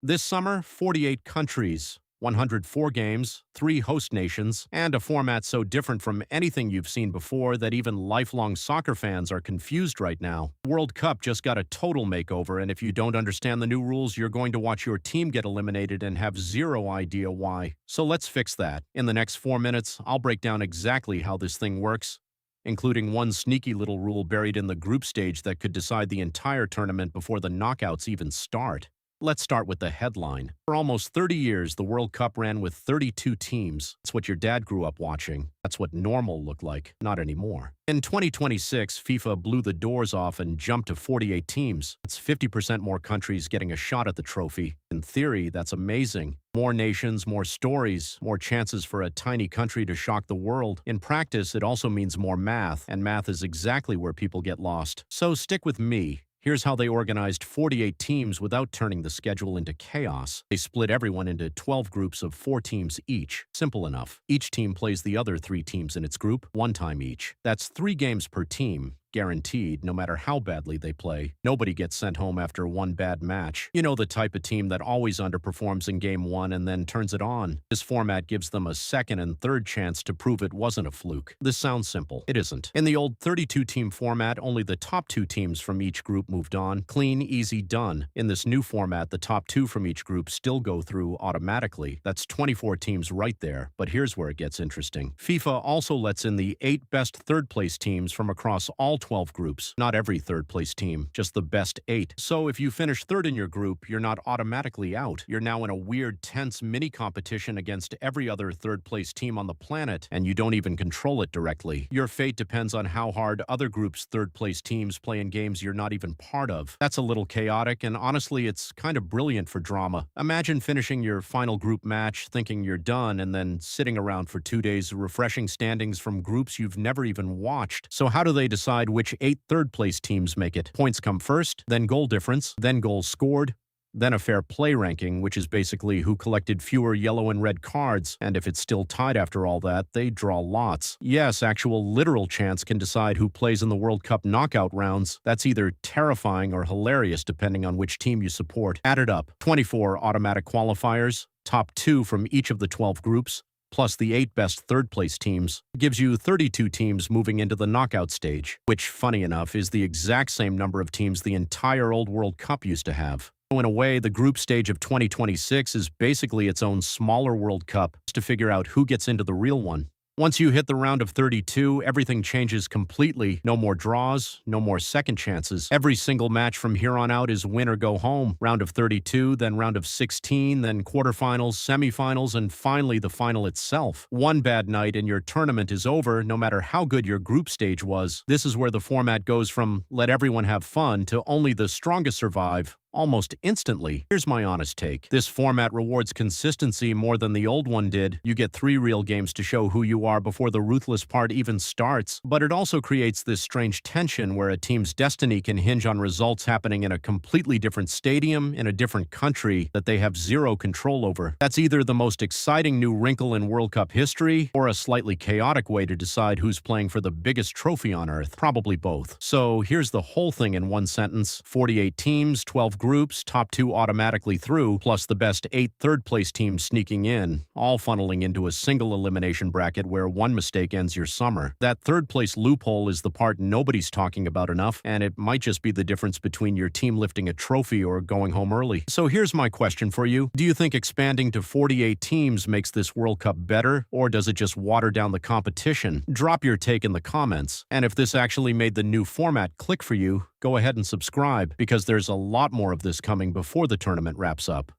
This summer, 48 countries, 104 games, 3 host nations, and a format so different from anything you've seen before that even lifelong soccer fans are confused right now. World Cup just got a total makeover, and if you don't understand the new rules, you're going to watch your team get eliminated and have zero idea why. So let's fix that. In the next 4 minutes, I'll break down exactly how this thing works, including one sneaky little rule buried in the group stage that could decide the entire tournament before the knockouts even start. Let's start with the headline. For almost 30 years, the World Cup ran with 32 teams. That's what your dad grew up watching. That's what normal looked like. Not anymore. In 2026, FIFA blew the doors off and jumped to 48 teams. That's 50% more countries getting a shot at the trophy. In theory, that's amazing. More nations, more stories, more chances for a tiny country to shock the world. In practice, it also means more math, and math is exactly where people get lost. So stick with me. Here's how they organized 48 teams without turning the schedule into chaos. They split everyone into 12 groups of 4 teams each. Simple enough. Each team plays the other 3 teams in its group, 1 time each. That's 3 games per team. Guaranteed, no matter how badly they play. Nobody gets sent home after 1 bad match. You know, the type of team that always underperforms in game 1 and then turns it on. This format gives them a second and third chance to prove it wasn't a fluke. This sounds simple. It isn't. In the old 32-team format, only the top 2 teams from each group moved on. Clean, easy, done. In this new format, the top 2 from each group still go through automatically. That's 24 teams right there. But here's where it gets interesting. FIFA also lets in the 8 best third-place teams from across all 12 groups. Not every third-place team, just the best 8. So if you finish third in your group, you're not automatically out. You're now in a weird, tense mini-competition against every other third-place team on the planet, and you don't even control it directly. Your fate depends on how hard other groups' third-place teams play in games you're not even part of. That's a little chaotic, and honestly, it's kind of brilliant for drama. Imagine finishing your final group match, thinking you're done, and then sitting around for 2 days refreshing standings from groups you've never even watched. So how do they decide which 8 third-place teams make it? Points come first, then goal difference, then goals scored, then a fair play ranking, which is basically who collected fewer yellow and red cards, and if it's still tied after all that, they draw lots. Yes, actual literal chance can decide who plays in the World Cup knockout rounds. That's either terrifying or hilarious depending on which team you support. Add it up. 24 automatic qualifiers, top 2 from each of the 12 groups, plus the 8 best third-place teams, gives you 32 teams moving into the knockout stage, which, funny enough, is the exact same number of teams the entire old World Cup used to have. So in a way, the group stage of 2026 is basically its own smaller World Cup to figure out who gets into the real one. Once you hit the round of 32, everything changes completely. No more draws, no more second chances. Every single match from here on out is win or go home. Round of 32, then round of 16, then quarterfinals, semifinals, and finally the final itself. One bad night and your tournament is over, no matter how good your group stage was. This is where the format goes from let everyone have fun to only the strongest survive, almost instantly. Here's my honest take. This format rewards consistency more than the old one did. You get 3 real games to show who you are before the ruthless part even starts. But it also creates this strange tension where a team's destiny can hinge on results happening in a completely different stadium, in a different country, that they have zero control over. That's either the most exciting new wrinkle in World Cup history, or a slightly chaotic way to decide who's playing for the biggest trophy on Earth. Probably both. So here's the whole thing in one sentence. 48 teams, 12 groups, top 2 automatically through, plus the best 8 third-place teams sneaking in, all funneling into a single elimination bracket where one mistake ends your summer. That third-place loophole is the part nobody's talking about enough, and it might just be the difference between your team lifting a trophy or going home early. So here's my question for you. Do you think expanding to 48 teams makes this World Cup better, or does it just water down the competition? Drop your take in the comments. And if this actually made the new format click for you, go ahead and subscribe, because there's a lot more of this coming before the tournament wraps up.